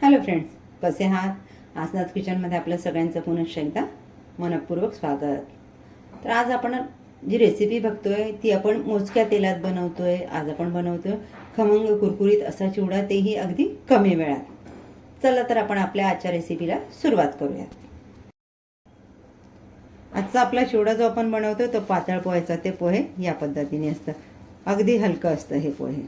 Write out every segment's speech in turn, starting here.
Hello friends, कसे आहात? आसनाथ किचनमध्ये आपल्या सगळ्यांचं पुनश्च एकदा मनपूर्वक स्वागत. तर आज आपण जी रेसिपी बघतोय ती आपण मोजक्या तेलात बनवतोय. आज आपण बनवतोय खमंग कुरकुरीत असा चिवडा, तेही अगदी कमी वेळात. चला तर आपण आपल्या आजच्या रेसिपीला सुरुवात करूया. आजचा आपला चिवडा जो आपण बनवतोय तो पातळ पोह्याचा. ते पोहे या पद्धतीने असतं, अगदी हलकं असतं हे पोहे.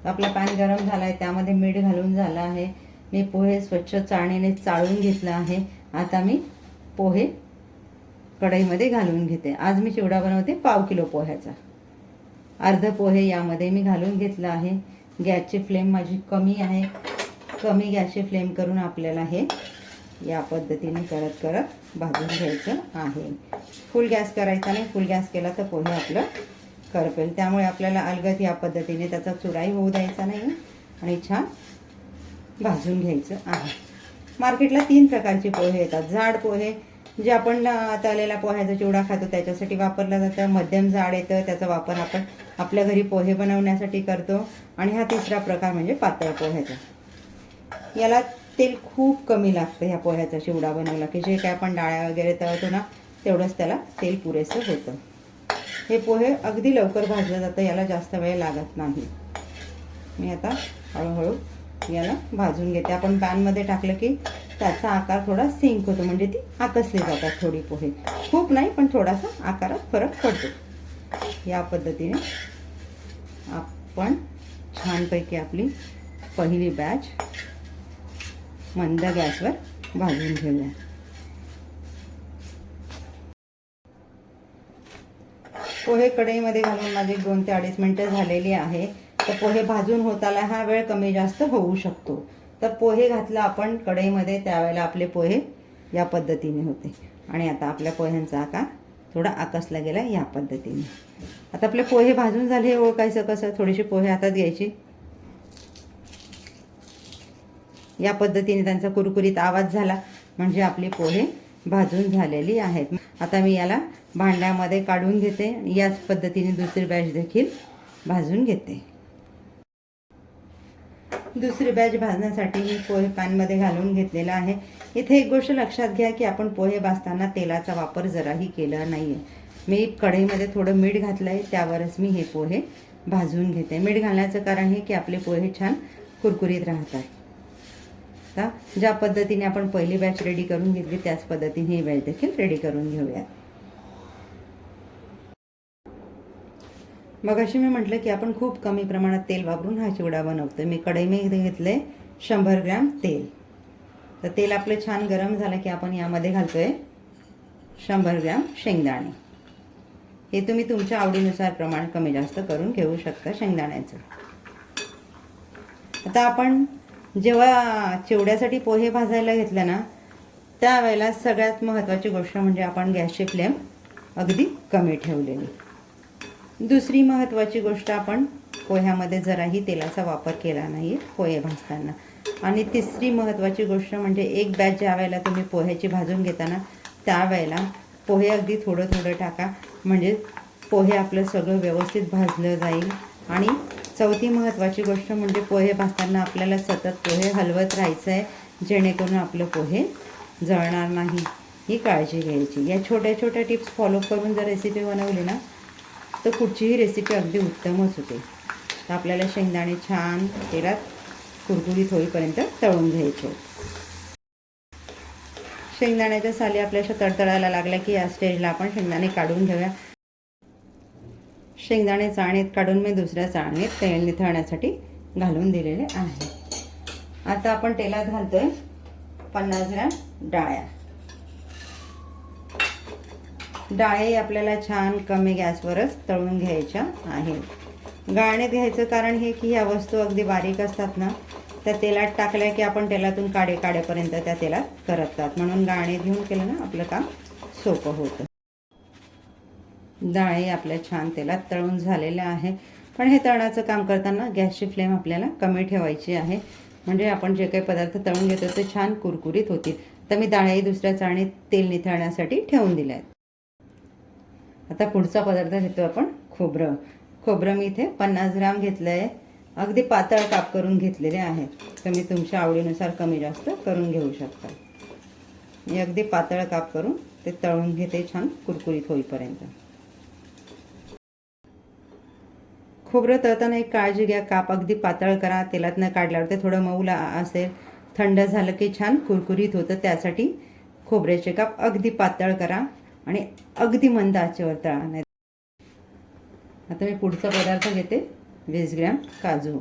आपला पॅन गरम झाला आहे, त्यामध्ये मीठ घालून झालं आहे. मी पोहे स्वच्छ चाळणीने चाळून घेतलं आहे. आता मी पोहे कढईमध्ये घालून घेते. आज मी चिवडा बनवते 1/2 किलो पोह्याचा. अर्ध पोहे यामध्ये मी घालून घेतलं आहे. गॅसची फ्लेम माझी कमी आहे. कमी गॅसची फ्लेम करून आपल्याला हे या पद्धतीने करत करत भाजून घ्यायचं आहे. फुल गॅस करायचा नाही, फुल गॅस केला तर पोहे आपलं करपेल. त्यामुळे आपल्याला अलगद या पद्धतीने त्याचा चुराही होऊ द्यायचा नाही आणि छान भाजून घ्यायचं आहे. मार्केटला 3 प्रकारचे पोहे येतात. जाड पोहे जे आपण तळलेला पोह्याचा चिवडा खातो त्याच्यासाठी वापरलं जातं. मध्यम जाड येतं, त्याचा वापर आपण आपल्या घरी पोहे बनवण्यासाठी करतो. आणि हा तिसरा प्रकार म्हणजे पातळ पोह्याचा. याला तेल खूप कमी लागतं ह्या पोह्याचा चिवडा बनवला की जे काय आपण डाळ्या वगैरे तळतो ना तेवढंच त्याला तेल पुरेसं होतं. हे पोहे अगदी लवकर भाजलं जातं, याला जास्त वेळ लागत नाही. मी आता हळूहळू याला भाजून घेते. आपण पॅनमध्ये टाकलं की त्याचा आकार थोडा सिंक होतो, म्हणजे ती आकसली जातात थोडी पोहे. खूप नाही, पण थोडासा आकारात फरक पडतो. या पद्धतीने आपण छानपैकी आपली पहिली बॅच मंद गॅसवर भाजून घेऊया. पोहे कढईमध्ये घालून माझे 2 ते 2.5 मिनटं झालेली आहे. तर पोहे भाजून होताला हा वेळ कमी जास्त होऊ शकतो. तर पोहे घातला आपण कढईमध्ये त्यावेळेला आपले पोहे या पद्धतीने होते. आणि आता आपल्या पोह्यांचा आकार थोडा आकसला गेला या पद्धतीने. आता आपले पोहे भाजून झाले. ओळखायचं कसं? थोडेसे पोहे हातात घ्यायचे, या पद्धतीने त्यांचा कुरकुरीत आवाज झाला म्हणजे आपले पोहे भाजून झालेली आहेत. आता मी याला भांड्यामध्ये काढून घेते. याच पद्धतीने दुसरी बॅच देखील भाजून घेते. दुसरी बॅच भाजण्यासाठी मी पोहे पॅनमध्ये घालून घेतलेला आहे. इथे एक गोष्ट लक्षात घ्या की आपण पोहे भाजताना तेलाचा वापर जराही केला नाही आहे. मी कढईमध्ये थोडं मीठ घातलं आहे, त्यावरच मी हे पोहे भाजून घेते. मीठ घालण्याचं कारण हे की आपले पोहे छान कुरकुरीत राहतात. आता ज्या पद्धतीने आपण पहिली बॅच रेडी करून घेतली त्याच पद्धतीने ही बॅच देखील रेडी करून घेऊया. मग अशी मी म्हटलं की आपण खूप कमी प्रमाणात तेल वापरून हा चिवडा बनवतो. मी कढईमध्ये घेतले 100 ग्रॅम तेल. तर तेल आपलं छान गरम झालं की आपण यामध्ये घालतोय 100 ग्रॅम शेंगदाणे. हे तुम्ही तुमच्या आवडीनुसार प्रमाण कमी जास्त करून घेऊ शकता शेंगदाण्याचं. आता आपण जेव्हा चिवड्यासाठी पोहे भाजायला घेतले ना त्यावेळेला सगळ्यात महत्त्वाची गोष्ट म्हणजे आपण गॅसची फ्लेम अगदी कमी ठेवलेली. दुसरी महत्त्वाची गोष्ट, आपण पोह्यामध्ये जराही तेलाचा वापर केला नाही पोहे भाजताना. आणि तिसरी महत्त्वाची गोष्ट म्हणजे एक बॅच ज्या वेळेला तुम्ही पोह्याची भाजून घेताना त्यावेळेला पोहे अगदी थोडं थोडं टाका, म्हणजे पोहे आपलं सगळं व्यवस्थित भाजलं जाईल. आणि चौथी महत्त्वाची गोष्ट म्हणजे पोहे भाजताना आपल्याला सतत पोहे हलवत राहायचं आहे, जेणेकरून आपलं पोहे जळणार नाही, ही काळजी घ्यायची. या छोट्या छोट्या टिप्स फॉलो करून जर रेसिपी बनवली ना तर कुठचीही रेसिपी अगदी उत्तमच होते. तर आपल्याला शेंगदाणे छान तेलात कुरकुरीत होईपर्यंत तळून घ्यायचे. शेंगदाण्याच्या साली आपल्याला तडतडायला लागल्या की या स्टेजला आपण शेंगदाणे काढून घेऊया. शेंगदाणे चाळणीत काढून मी दुसऱ्या चाळणीत तेल निथळण्यासाठी घालून दिलेले आहे. आता आपण तेलात घालतोय 50 ग्रॅम डाळ्या. डाळे आपल्याला छान कमी गॅसवरच तळून घ्यायच्या आहेत. गाळणीत घ्यायचं कारण हे की ह्या वस्तू अगदी बारीक असतात ना, त्या तेलात टाकल्या की आपण तेलातून काढेपर्यंत त्या तेलात करपतात. म्हणून गाळणीत घेऊन केलं ना आपलं काम सोपं होतं. डाळे आपल्या छान तेलात तळून झालेल्या आहे. पण हे तळण्याचं काम करताना गॅसची फ्लेम आपल्याला कमी ठेवायची आहे, म्हणजे आपण जे काही पदार्थ तळून घेतो ते छान कुरकुरीत होतील. तर मी डाळही दुसऱ्या चाळणीत तेल निथळण्यासाठी ठेवून दिले आहेत. आता पुढचा पदार्थ घेतो आपण खोबरं. खोबरं मी इथे 50 ग्रॅम घेतलं आहे. अगदी पातळ काप करून घेतलेले आहेत. तुम्ही तुमच्या आवडीनुसार कमी जास्त करून घेऊ शकता. मी अगदी पातळ काप करून ते तळून घेते छान कुरकुरीत होईपर्यंत. खोबरं तळताना एक काळजी घ्या, काप अगदी पातळ करा. तेलात न काढल्यावर ते थोडं मऊ असेल. थंड झालं की छान कुरकुरीत होतं. त्यासाठी खोबऱ्याचे काप अगदी पातळ करा आणि अगदी मंद आचेवर तळा. नाही आता मी पुढचा पदार्थ घेते. 20 ग्रॅम काजू.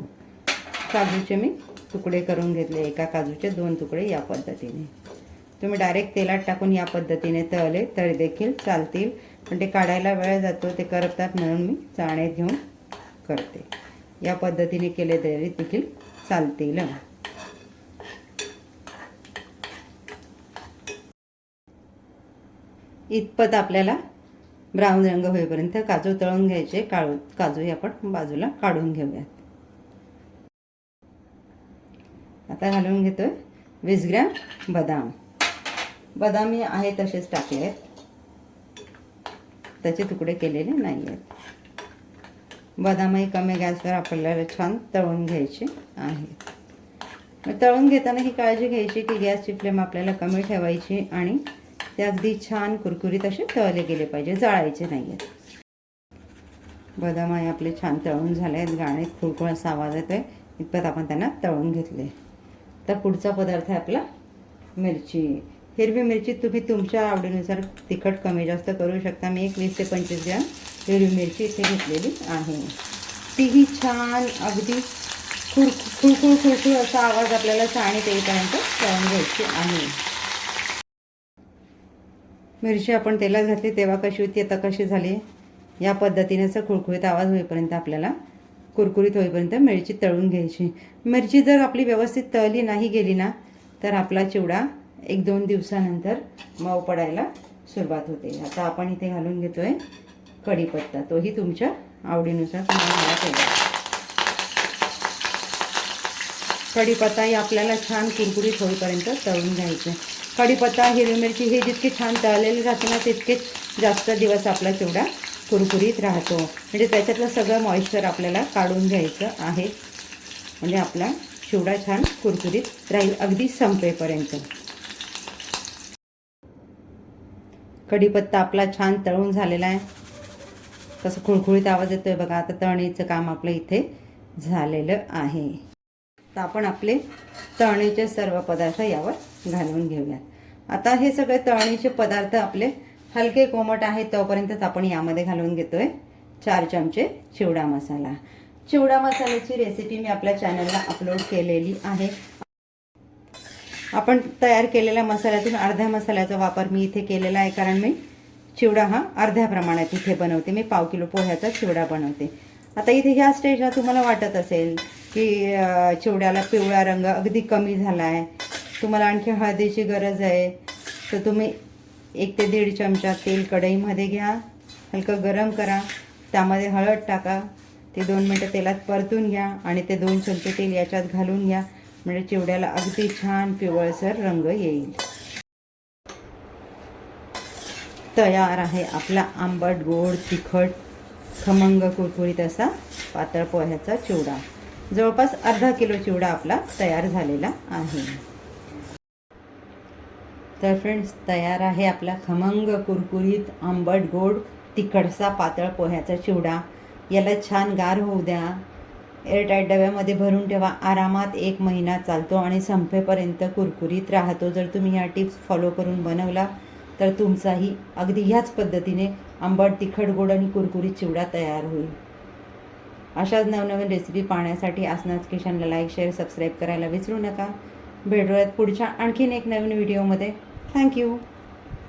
काजूचे मी तुकडे करून घेतले. एका काजूचे 2 तुकडे या पद्धतीने. तुम्ही डायरेक्ट तेलात टाकून या पद्धतीने तळले तरी देखील चालतील, पण ते काढायला वेळ जातो, ते करपतात, म्हणून मी चाळणीत घेऊन करते. या पद्धतीने केले तरी देखील चालतील. इतपत आपल्याला ब्राऊन रंग होईपर्यंत काजू तळून घ्यायचे. काजू आपण बाजूला काढून घेऊयात. आता घालून घेतोय 20 ग्रॅम बदाम. बदाम मी आहे तसेच टाकले आहेत, त्याचे तुकडे केलेले नाही आहेत. बदामही कमी गॅसवर आपल्याला छान तळून घ्यायचे आहे. तळून घेताना ही काळजी घ्यायची की गॅसची फ्लेम आपल्याला कमी ठेवायची आणि ते अगदी छान कुरकुरीत असे तळले गेले पाहिजे, जाळायचे नाही आहेत. बदाम आहे आपले छान तळून झाले आहेत. गाण्यात खुळखुळ असा आवाज येतोय. इतपत आपण त्यांना तळून घेतले. तर पुढचा पदार्थ आहे आपला मिरची. हिरवी मिरची तुम्ही तुमच्या आवडीनुसार तिखट कमी जास्त करू शकता. मी एक 20 ते 25 ग्रॅम हिरवी मिरची इथे घेतलेली आहे. तीही छान अगदी खुळखुळ असा आवाज आपल्याला चाळणीत येईपर्यंत तळून घ्यायची आहे. मिरची आपण तेलात घातली तेव्हा कशी होती, आता कशी झाली, या पद्धतीने असं खुळखुळीत आवाज होईपर्यंत आपल्याला कुरकुरीत होईपर्यंत मिरची तळून घ्यायची. मिरची जर आपली व्यवस्थित तळली नाही गेली ना तर आपला चिवडा 1-2 दिवसानंतर मऊ पडायला सुरुवात होते. आता आपण इथे घालून घेतोय कढीपत्ता. तोही तुमच्या आवडीनुसार तुम्हाला घालायचा. कढीपत्ताही आपल्याला छान कुरकुरीत होईपर्यंत तळून घ्यायचे. कढीपत्ता, हिरवी मिरची हे जितके छान तळलेले राहते ना तितकेच जास्त दिवस आपला चिवडा कुरकुरीत राहतो. म्हणजे त्याच्यातलं सगळं मॉइश्चर आपल्याला काढून घ्यायचं आहे, म्हणजे आपला चिवडा छान कुरकुरीत राहील अगदी संपेपर्यंत. कढीपत्ता आपला छान तळून झालेला आहे. कसं खुळखुळीत आवाज येतोय बघा. आता तळणीचं काम आपलं इथे झालेलं आहे. तर आपण आपले तळणीचे सर्व पदार्थ यावर घालून घेऊयात. आता हे सगळे तळणीचे पदार्थ आपले हलके कोमट आहेत तोपर्यंतच आपण यामध्ये घालून घेतोय 4 चमचे चिवडा मसाला. चिवडा मसाल्याची रेसिपी मी आपल्या चॅनलला अपलोड केलेली आहे. आपण तयार केलेल्या मसाल्यातून अर्ध्या मसाल्याचा वापर मी इथे केलेला आहे, कारण मी चिवडा हा अर्ध्या प्रमाणात इथे बनवते. मी 1/2 किलो पोह्याचा चिवडा बनवते. आता इथे ह्या स्टेजला तुम्हाला वाटत असेल की चिवड्याला पिवळा रंग अगदी कमी झाला आहे, तुम्हाला आणखी हळदीची गरज आहे, तर तुम्ही 1 ते 1.5 चमचा तेल कढईमध्ये घ्या. हलकं गरम करा. त्यामध्ये हळद टाका. ते 2 मिनटं तेलात परतून घ्या आणि ते 2 चमचे तेल याच्यात घालून घ्या. म्हणजे चिवड्याला अगदी छान पिवळसर रंग येईल. तयार आहे आपला आंबट गोड तिखट खमंग कुरकुरीत असा पातळ पोह्याचा चिवडा. जवळपास अर्धा किलो चिवडा आपला तयार झालेला आहे. तर फ्रेंड्स, तयार आहे आपला खमंग कुरकुरीत आंबट गोड तिखटसा पातळ पोह्याचा चिवडा. याला छान गार होऊ द्या. एअरटाईट डब्यामध्ये भरून ठेवा. आरामात 1 महिना चालतो आणि संपेपर्यंत कुरकुरीत राहतो. जर तुम्ही ह्या टिप्स फॉलो करून बनवला तर तुमचाही अगदी ह्याच पद्धतीने आंबट तिखट गोड आणि कुरकुरीत चिवडा तयार होईल. अशाच नवनवीन रेसिपी पाहण्यासाठी आसनाच किचनला लाईक, शेअर, सबस्क्राईब करायला विसरू नका. भेटूयात पुढच्या आणखीन एक नवीन व्हिडिओमध्ये. थँक्यू.